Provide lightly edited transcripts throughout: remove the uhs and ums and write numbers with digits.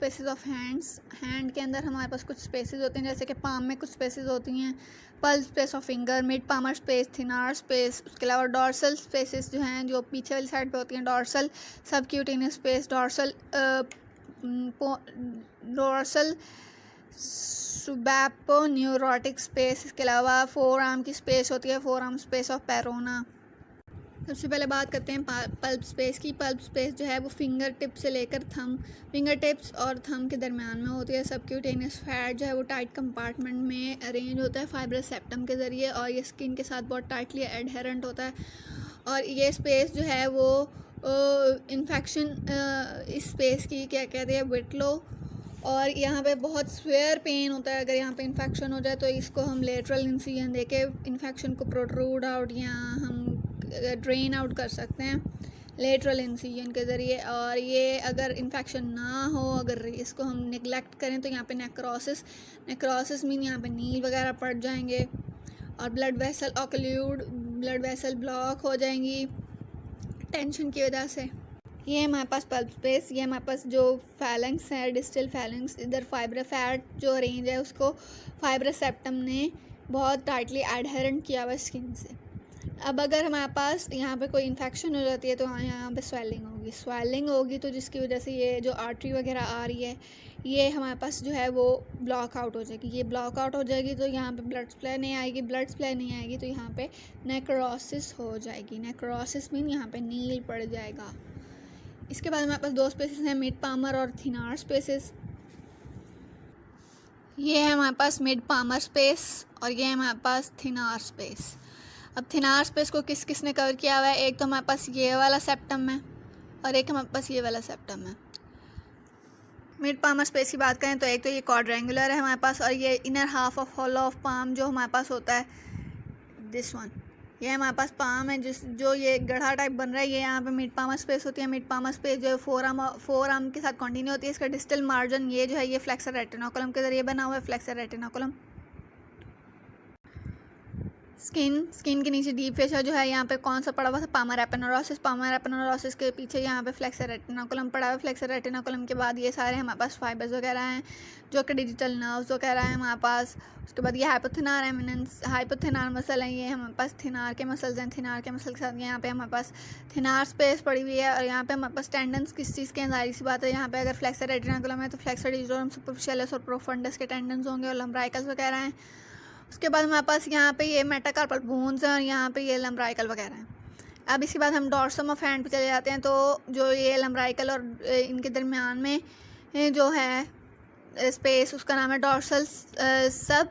Spaces of hands. Hand के अंदर हमारे पास कुछ स्पेसिस होते हैं, जैसे कि पाम में कुछ स्पेसिस होती हैं, pulp space of finger, mid palmar space, thenar space. उसके अलावा डॉर्सल स्पेसिस जो हैं, जो पीछे वाली साइड पे होती हैं, dorsal subcutaneous space, dorsal subaponeurotic space. इसके अलावा फोर आर्म की स्पेस होती है, forearm space of Parona. सबसे पहले बात करते हैं पल्प स्पेस की। पल्प स्पेस जो है वो फिंगर टिप से लेकर फिंगर टिप्स और थंब के दरमियान में होती है। सबक्यूटेनियस फैट जो है वो टाइट कंपार्टमेंट में अरेंज होता है फाइब्रस सेप्टम के ज़रिए, और ये स्किन के साथ बहुत टाइटली एडहेरेंट होता है। और ये स्पेस जो है वो इन्फेक्शन इस स्पेस की क्या कहते हैं, विटलो। और यहाँ पे बहुत स्वेयर पेन होता है अगर यहाँ पे इन्फेक्शन हो जाए, तो इसको हम लेटरल इंसिजन देके इन्फेक्शन को प्रोट्रूड आउट या हम ड्रेन आउट कर सकते हैं लेटरल इंसिजन के ज़रिए। और ये अगर इन्फेक्शन ना हो, अगर इसको हम निगलेक्ट करें, तो यहाँ पे नेक्रोसिस मीन यहाँ पे नील वगैरह पड़ जाएंगे, और blood vessel occlude, blood vessel block हो जाएंगी टेंशन की वजह से। ये हमारे पास पल्प स्पेस। ये हमारे पास जो फैलेंक्स है, डिस्टल फैलेंक्स, इधर फाइबर फैट जो रेंज है उसको फाइब्रस सेप्टम ने बहुत टाइटली एडहेरेंट किया हुआ स्किन से। अब अगर हमारे पास यहाँ पे कोई इन्फेक्शन हो जाती है, तो यहाँ पे स्वेलिंग होगी, तो जिसकी वजह से ये जो आर्टरी वगैरह आ रही है, ये हमारे पास जो है वो ब्लॉक आउट हो जाएगी। ये ब्लॉक आउट हो जाएगी तो यहाँ पे ब्लड सप्लाई नहीं आएगी, तो यहाँ पे नेक्रोसिस हो जाएगी। नेक्रोसिस मीन यहाँ पे नील पड़ जाएगा। इसके बाद हमारे पास दो स्पेसेस हैं, मिड पामर और थिनार स्पेसेस। ये है हमारे पास मिड पामर स्पेस और ये है हमारे पास थिनार स्पेस। अब थिनार स्पेस को किसने कवर किया हुआ है? एक तो हमारे पास ये वाला सेप्टम है और एक हमारे पास ये वाला सेप्टम है। मिड पामर स्पेस की बात करें तो एक तो ये क्वाड्रेंगुलर है हमारे पास, और ये inner half of hollow of palm जो हमारे पास होता है, दिस वन, ये हमारे पास पाम है जो ये गढ़ा टाइप बन रहा है, ये यहाँ पे मिड पामर स्पेस होती है। मिड पामर स्पेस जो है फोर आर्म के साथ कंटिन्यू होती है। इसका डिस्टल मार्जिन ये जो है ये फ्लेक्सर रेटिनोकुलम के जरिए बना हुआ है, फ्लेक्सर रेटिनोकुलम। स्किन के नीचे डीप फेशिया जो है यहाँ पे कौन सा पड़ा हुआ था? पामर एपिनोरोसिस के पीछे यहाँ पे फ्लेक्सर रेटिनोकुलम पड़ा हुआ है। फ्लेक्सर रेटिनोकुलम के बाद ये सारे हमारे पास फाइबर्स वगैरह हैं जो कि डिजिटल नर्व्स वगैरह हैं हमारे पास। उसके बाद ये हाइपोथिनार मसल है, ये हमारे पास थिनार के मसल्स हैं। थिनार के मसल के साथ यहाँ पे हमारे पास थिनार स्पेस पड़ी हुई है, और यहाँ पे हमारे पास टेंडन्स किस चीज़ के हैं? जाहिर सी बात है, यहाँ पे अगर फ्लेक्सर रेटिनोकुलम है तो फ्लेक्सर डिजिटल सुपरफिशियलिस और प्रोफंडस के टेंडन्स होंगे और लम्ब्राइकल्स वगैरह हैं। उसके बाद हमारे पास यहाँ पे ये मेटाकार्पल बोन्स हैं और यहाँ पे ये लम्ब्राइकल वगैरह हैं। अब इसके बाद हम डॉर्सम ऑफ हैंड पे चले जाते हैं, तो जो ये लम्ब्राइकल और इनके दरमियान में जो है स्पेस, उसका नाम है डॉर्सल सब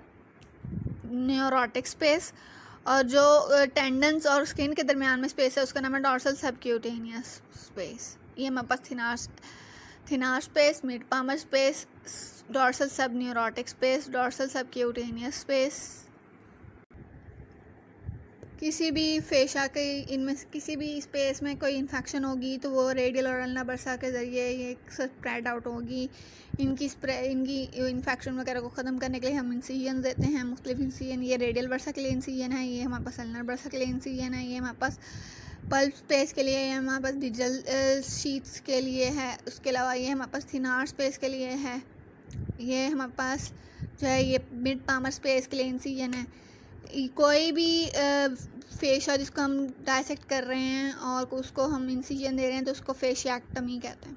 न्यूरोटिक स्पेस, और जो टेंडन्स और स्किन के दरमियान में स्पेस है उसका नाम है डॉर्सल सबक्यूटेनियस स्पेस। ये हमारे पास thenar space, mid palmar space, dorsal sub neurotic space, dorsal subcutaneous space. किसी भी फेशा के इनमें से किसी भी स्पेस में कोई इन्फेक्शन होगी तो वो रेडियल और अल्ना बरसा के ज़रिए ये स्प्रेड आउट होगी। इनकी इन्फेक्शन वगैरह को ख़त्म करने के लिए हम इंसिजन देते हैं, मुख्तलिफ इंसिजन। ये रेडियल बरसा के लिए इंसिजन है, ये हमारे पास अल्नर बरसा के लिए इंसिजन है, ये हमारे पास पल्प स्पेस के लिए, ये हमारे पास डिजिटल शीट्स के लिए है। उसके अलावा ये हमारे पास थिनार स्पेस के लिए है, ये हमारे पास जो है ये मिड पामर स्पेस के लिए इंसिजन है। कोई भी फेशिया जिसको हम डायसेक्ट कर रहे हैं और उसको हम इंसिजन दे रहे हैं तो उसको फेशियाक्टमी कहते हैं।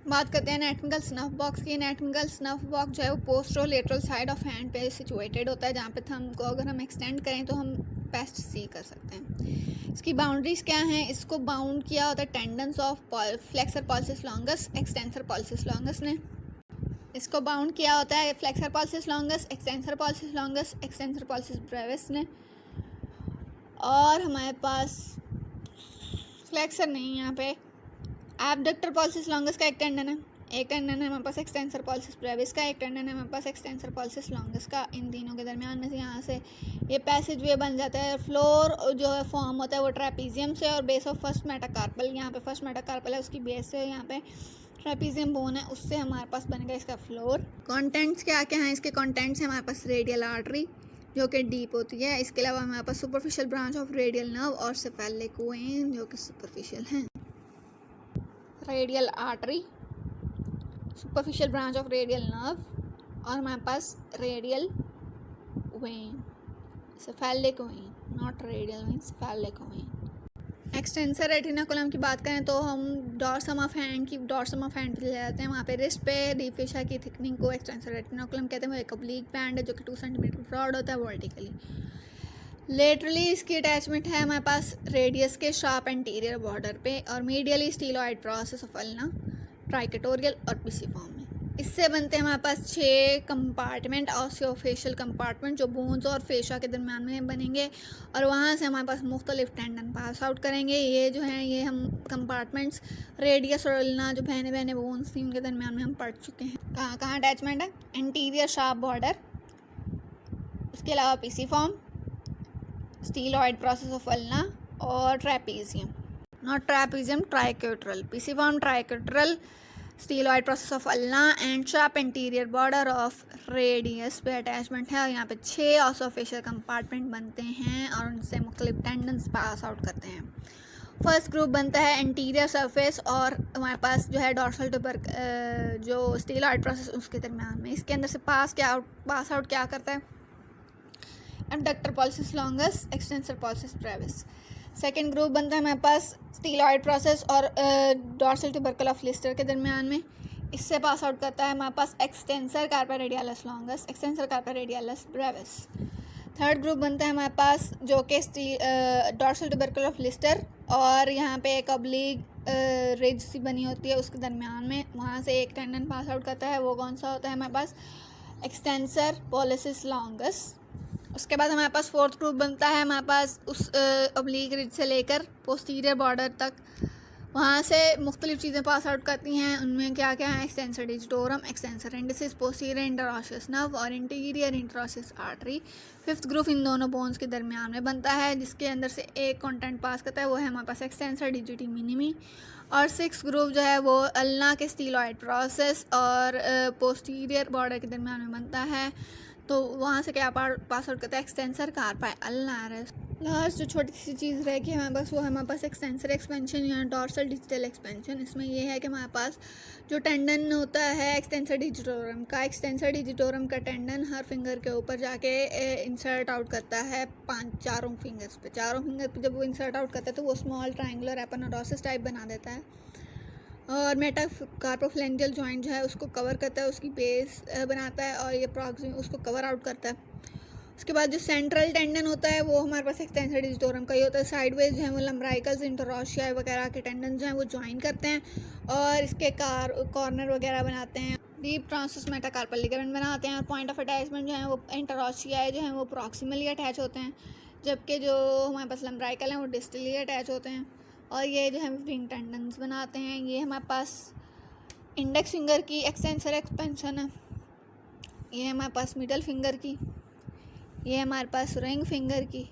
बात करते हैं एनाटॉमिकल स्नफ बॉक्स की। एनाटॉमिकल स्नफ बॉक्स जो है वो पोस्टरोलेटरल साइड ऑफ हैंड पे सिचुएटेड होता है, जहाँ पे थंब को अगर हम एक्सटेंड करें तो हम बेस्ट सी कर सकते हैं। इसकी बाउंड्रीज क्या हैं? इसको बाउंड किया होता है tendons of flexor pollicis longus, extensor pollicis longus ने। इसको बाउंड किया होता है flexor pollicis longus, extensor pollicis longus, extensor pollicis brevis ने। और हमारे पास फ्लेक्सर नहीं, यहाँ पे एब्डक्टर पॉल्सिस लॉन्गस का एक टेंडन है हमारे पास एक्सटेंसर पॉल्सिस ब्रेविस का, एक टेंडन है हमारे पास एक्सटेंसर पॉल्सिस लॉन्गस का। इन तीनों के दरमियान में से यहाँ से ये पैसेज वे बन जाता है। फ्लोर जो है फॉर्म होता है वो ट्रेपीजियम से, और बेस ऑफ फर्स्ट मेटाकार्पल, यहाँ पे फर्स्ट मेटाकार्पल है उसकी बेस से यहाँ पे ट्रेपीजियम बोन है, उससे हमारे पास बनेगा इसका फ्लोर। कंटेंट्स क्या क्या हैं इसके? कंटेंट्स है हमारे पास रेडियल आर्टरी जो कि डीप होती है। इसके अलावा हमारे पास superficial branch of radial nerve और सेफेलिक वेन जो कि सुपरफिशियल हैं। Radial artery, superficial branch of radial nerve, और हमारे पास radial vein, cephalic vein, not radial vein, cephalic vein. Extensor retinaculum की बात करें तो हम डॉर्सम ऑफ हैंड पे ले जाते हैं। वहाँ पे रिस्ट पे डीप फेशिया की थिकनिंग को एक्सटेंसर रेटिनाकुलम कहते हैं। वो एक ऑब्लिक बैंड है जो कि 2 सेंटीमीटर ब्रॉड होता है वर्टिकली। लेटरली इसकी अटैचमेंट है हमारे पास रेडियस के शार्प एंटीरियर बॉर्डर पे, और मीडियली स्टीलॉइड प्रोसेस ऑफ अल्ना, ट्राइकेटोरियल और पिसिफॉर्म में। इससे बनते हैं हमारे पास 6 कंपार्टमेंट, ऑसियोफेशियल कंपार्टमेंट, जो बोन्स और फेशिया के दरम्यान में बनेंगे, और वहाँ से हमारे पास मुख्तलिफ टेंडन पास आउट करेंगे। ये जो हैं ये हम कंपार्टमेंट्स रेडियस और अल्ना जो बहने बहने बोन्स थी उनके दरम्यान में हम पढ़ चुके हैं। कहाँ कहाँ अटैचमेंट है? एंटीरियर शार्प बॉर्डर, उसके अलावा pisiform, styloid process of ulna और trapezium, not trapezium, triquetral, pisiform, triquetral, styloid process of ulna and sharp anterior border of radius पे अटैचमेंट है। और यहाँ पे 6 ऑसियोफेशियल कंपार्टमेंट बनते हैं और उनसे मुख्तलिफ टेंडन्स पास आउट करते हैं। फर्स्ट ग्रुप बनता है एंटीरियर सरफेस, और हमारे पास जो है डॉर्सल ट्यूबर जो स्टीलॉइड प्रोसेस उसके दरम्यान में, इसके अंदर से पास आउट क्या करता है? Abductor pollicis longus, extensor pollicis brevis. Second group बनता है हमारे पास स्टीलॉइड प्रोसेस और डॉर्सल ट्यूबरकल ऑफ लिस्टर के दरमियान में, इससे पास आउट करता है हमारे पास extensor carpi radialis longus, extensor carpi radialis brevis. Third group बनता है हमारे पास जो कि डॉर्सल ट्यूबरकल ऑफ लिस्टर और यहाँ पे एक ऑब्लिक रिज सी बनी होती है उसके दरमियान में, वहाँ से एक टेंडन पास आउट करता है। वो कौन सा होता है हमारे पास? Extensor pollicis longus. उसके बाद हमारे पास फोर्थ ग्रुप बनता है हमारे पास उस ऑब्लिक रिज से लेकर पोस्टीरियर बॉर्डर तक, वहाँ से मुख्तलिफ चीज़ें पास आउट करती हैं। उनमें क्या क्या है? Extensor digitorum, extensor indicis, posterior interosseous nerve और anterior interosseous artery. Fifth group इन दोनों बोन्स के दरमियान में बनता है, जिसके अंदर से एक कंटेंट पास करता है, वो है हमारे पास एक्सटेंसर डिजिटी मिनिमी। और सिक्स ग्रुप जो है वो अल्ना के स्टीलॉइड प्रोसेस और पोस्टीरियर बॉर्डर के दरमियान में बनता है, तो वहाँ से क्या पास आउट करता है? एक्सटेंसर कार्पा अल्नारिस। लास्ट जो छोटी सी चीज़ रह गई हमारे पास वो है हमारे पास एक्सटेंसर एक्सपेंशन या डॉर्सल डिजिटल एक्सपेंशन। इसमें ये है कि हमारे पास जो टेंडन होता है एक्सटेंसर डिजिटोरम का, का टेंडन हर फिंगर के ऊपर जाके इंसर्ट आउट करता है चारों फिंगर्स पे। चारों फिंगर पे जब वो इंसर्ट आउट करता है तो वो स्मॉल ट्रायंगुलर एपोनेउरोसिस टाइप बना देता है, और मेटाकार्पोफ्लेंजियल जॉइंट जो है उसको कवर करता है, उसकी बेस बनाता है, और ये प्रॉक्सिम उसको कवर आउट करता है। उसके बाद जो सेंट्रल टेंडन होता है वो हमारे पास एक्सटेंसर डिजिटोरम का ही होता है। साइडवेज जो है वो लम्ब्राइकल्स, इंटरऑशिया वगैरह के टेंडन जो हैं वो ज्वाइन करते हैं और इसके कॉर्नर वगैरह बनाते हैं। डीप ट्रांसवर्स मेटाकार्पल लिगामेंट बनाते हैं, और पॉइंट ऑफ अटैचमेंट जो है वो इंटरऑशिया जो है वो प्रॉक्सिमली अटैच होते हैं, जबकि जो हमारे पास लम्ब्राइकल हैं वो डिस्टली अटैच होते हैं। और ये जो है विंग टेंडन्स बनाते हैं। ये हमारे पास इंडेक्स फिंगर की एक्सटेंसर एक्सपेंशन है, ये हमारे पास मिडल फिंगर की, ये हमारे पास रिंग फिंगर की,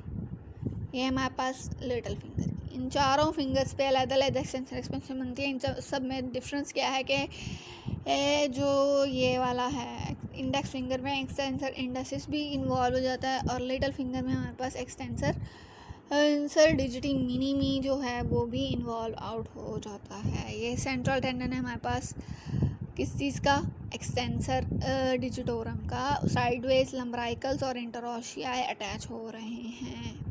ये हमारे पास लिटिल फिंगर की। इन चारों फिंगर्स पे अलग अलग एक्सटेंसर एक्सपेंशन बनती है। इन सब में डिफरेंस क्या है कि जो ये वाला है इंडेक्स फिंगर में एक्सटेंसर इंडसिस भी इन्वॉल्व हो जाता है, और लिटिल फिंगर में हमारे पास एक्सटेंसर डिजिटी मिनिमी जो है वो भी इन्वॉल्व आउट हो जाता है। ये सेंट्रल टेंडन है हमारे पास किस चीज़ का? एक्सटेंसर डिजिटोरम का। साइडवेज लम्ब्राइकल्स और इंटरऑशियाई अटैच हो रहे हैं।